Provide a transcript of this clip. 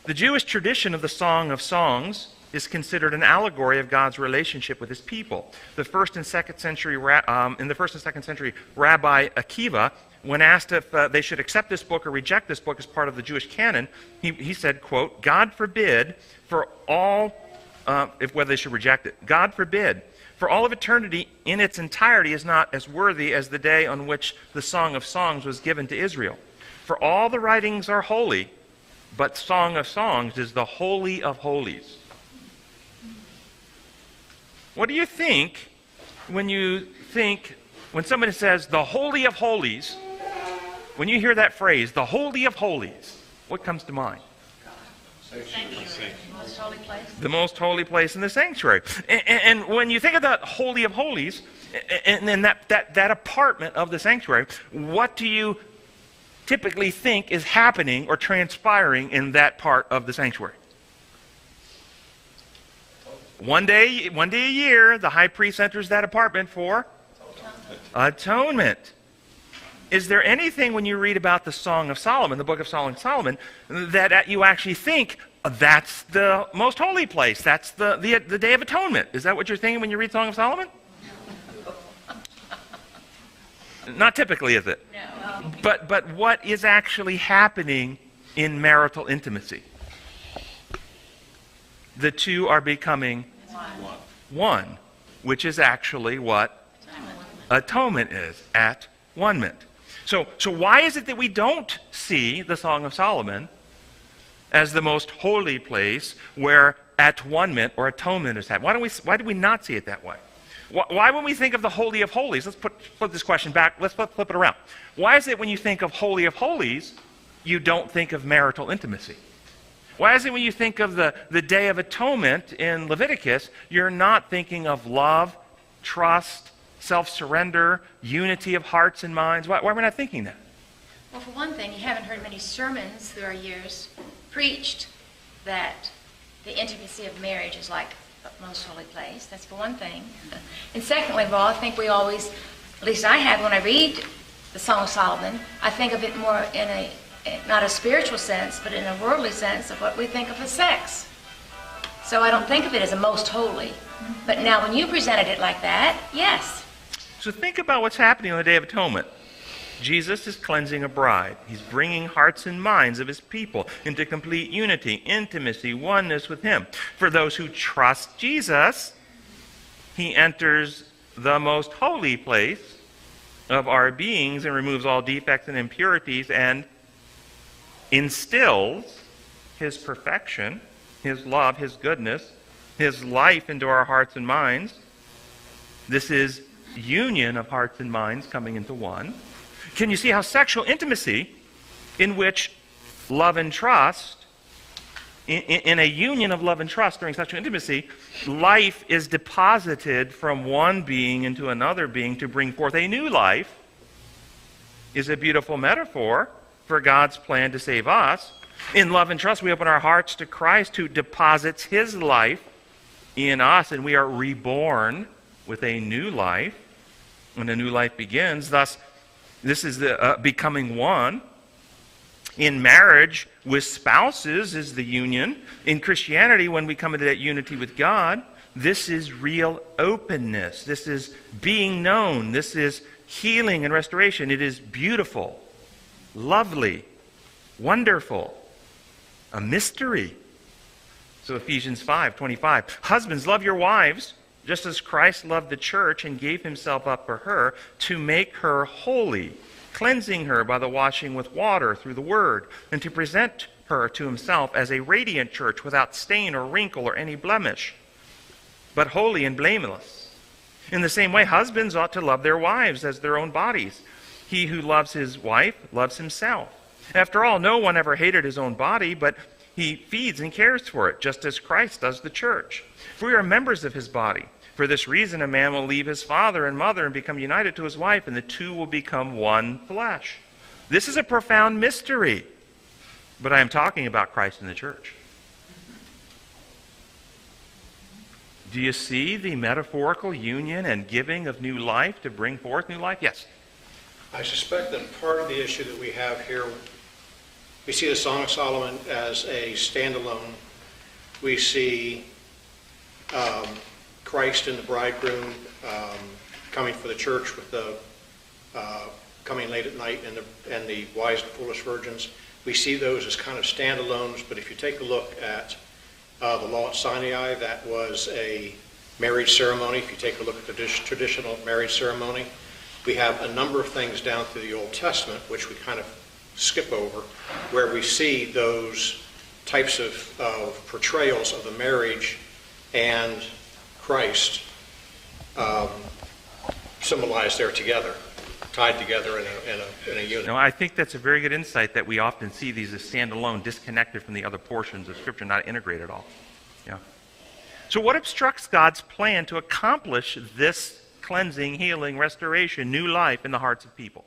The Jewish tradition of the Song of Songs is considered an allegory of God's relationship with his people. In the first and second century Rabbi Akiva, when asked if they should accept this book or reject this book as part of the Jewish canon, he said, quote, "God forbid for all, whether they should reject it, God forbid, for all of eternity in its entirety is not as worthy as the day on which the Song of Songs was given to Israel. For all the writings are holy, but Song of Songs is the holy of holies." What do you think when somebody says the holy of holies? When you hear that phrase, the holy of holies, what comes to mind? Most holy place. The most holy place in the sanctuary. And when you think of the holy of holies, and then that apartment of the sanctuary, what do you typically think is happening or transpiring in that part of the sanctuary? One day a year, the high priest enters that apartment for atonement. Is there anything when you read about the Song of Solomon, the book of Solomon, that you actually think that's the most holy place? That's the Day of Atonement. Is that what you're thinking when you read Song of Solomon? Not typically, is it? No. But what is actually happening in marital intimacy? The two are becoming one, which is actually what atonement is, at-one-ment. So why is it that we don't see the Song of Solomon as the most holy place where at-one-ment or atonement is happening? Why do we not see it that way? Why when we think of the Holy of Holies, let's flip this question back, let's flip it around. Why is it when you think of Holy of Holies, you don't think of marital intimacy? Why is it when you think of the Day of Atonement in Leviticus, you're not thinking of love, trust, self-surrender, unity of hearts and minds? Why are we not thinking that? Well, for one thing, you haven't heard many sermons through our years preached that the intimacy of marriage is like the most holy place. That's for one thing. And secondly of all, I think we always, at least I have when I read the Song of Solomon, I think of it more in not a spiritual sense, but in a worldly sense of what we think of as sex. So I don't think of it as a most holy. But now when you presented it like that, yes. So think about what's happening on the Day of Atonement. Jesus is cleansing a bride. He's bringing hearts and minds of his people into complete unity, intimacy, oneness with him. For those who trust Jesus, he enters the most holy place of our beings and removes all defects and impurities and instills his perfection, his love, his goodness, his life into our hearts and minds. This is union of hearts and minds coming into one. Can you see how sexual intimacy, in which love and trust, in a union of love and trust during sexual intimacy, life is deposited from one being into another being to bring forth a new life, is a beautiful metaphor for God's plan to save us. In love and trust, we open our hearts to Christ, who deposits his life in us, and we are reborn with a new life when a new life begins. Thus, this is the becoming one. In marriage with spouses is the union. In Christianity, when we come into that unity with God, this is real openness. This is being known. This is healing and restoration. It is beautiful, lovely, wonderful, a mystery. So Ephesians 5:25, husbands, love your wives, just as Christ loved the church and gave himself up for her to make her holy, cleansing her by the washing with water through the word, and to present her to himself as a radiant church without stain or wrinkle or any blemish, but holy and blameless. In the same way, husbands ought to love their wives as their own bodies. He who loves his wife loves himself. After all, no one ever hated his own body, but he feeds and cares for it, just as Christ does the church. For we are members of his body. For this reason, a man will leave his father and mother and become united to his wife, and the two will become one flesh. This is a profound mystery, but I am talking about Christ and the church. Do you see the metaphorical union and giving of new life to bring forth new life? Yes. I suspect that part of the issue that we have here We see the Song of Solomon as a standalone. We see Christ and the bridegroom coming for the church with the coming late at night and the wise and foolish virgins. We see those as kind of standalones, but if you take a look at the law at Sinai, that was a marriage ceremony. If you take a look at the traditional marriage ceremony, we have a number of things down through the Old Testament, which we kind of skip over, where we see those types of portrayals of the marriage and Christ symbolized there together, tied together in a unit. Now, I think that's a very good insight that we often see these as standalone, disconnected from the other portions of Scripture, not integrated at all. Yeah. So what obstructs God's plan to accomplish this cleansing, healing, restoration, new life in the hearts of people?